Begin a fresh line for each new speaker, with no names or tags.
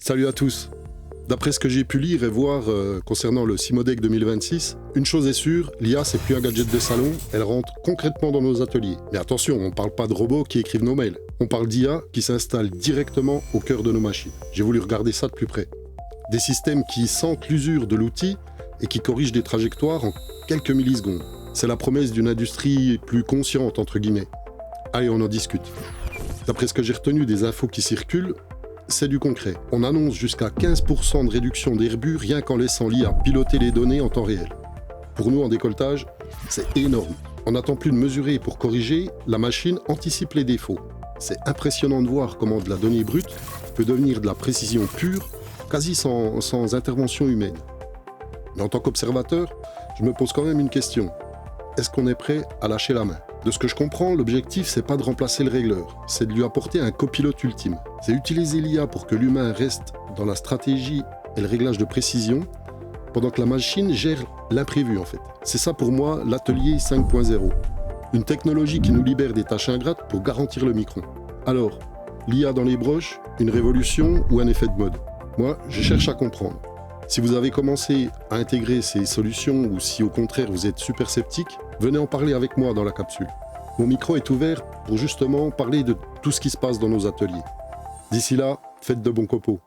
Salut à tous. D'après ce que j'ai pu lire et voir concernant le Cimodec 2026, une chose est sûre, l'IA c'est plus un gadget de salon, elle rentre concrètement dans nos ateliers. Mais attention, on ne parle pas de robots qui écrivent nos mails. On parle d'IA qui s'installe directement au cœur de nos machines. J'ai voulu regarder ça de plus près. Des systèmes qui sentent l'usure de l'outil et qui corrigent des trajectoires en quelques millisecondes. C'est la promesse d'une industrie plus consciente, entre guillemets. Allez, on en discute. D'après ce que j'ai retenu des infos qui circulent, c'est du concret. On annonce jusqu'à 15% de réduction d'Airbus rien qu'en laissant l'IA piloter les données en temps réel. Pour nous, en décolletage, c'est énorme. On n'attend plus de mesurer pour corriger, la machine anticipe les défauts. C'est impressionnant de voir comment de la donnée brute peut devenir de la précision pure, quasi sans intervention humaine. Mais en tant qu'observateur, je me pose quand même une question. Est-ce qu'on est prêt à lâcher la main ? De ce que je comprends, l'objectif, c'est pas de remplacer le régleur, c'est de lui apporter un copilote ultime. C'est utiliser l'IA pour que l'humain reste dans la stratégie et le réglage de précision, pendant que la machine gère l'imprévu en fait. C'est ça pour moi l'atelier 5.0. Une technologie qui nous libère des tâches ingrates pour garantir le micron. Alors, l'IA dans les broches, une révolution ou un effet de mode ? Moi, je cherche à comprendre. Si vous avez commencé à intégrer ces solutions ou si au contraire vous êtes super sceptique, venez en parler avec moi dans la capsule. Mon micro est ouvert pour justement parler de tout ce qui se passe dans nos ateliers. D'ici là, faites de bons copeaux.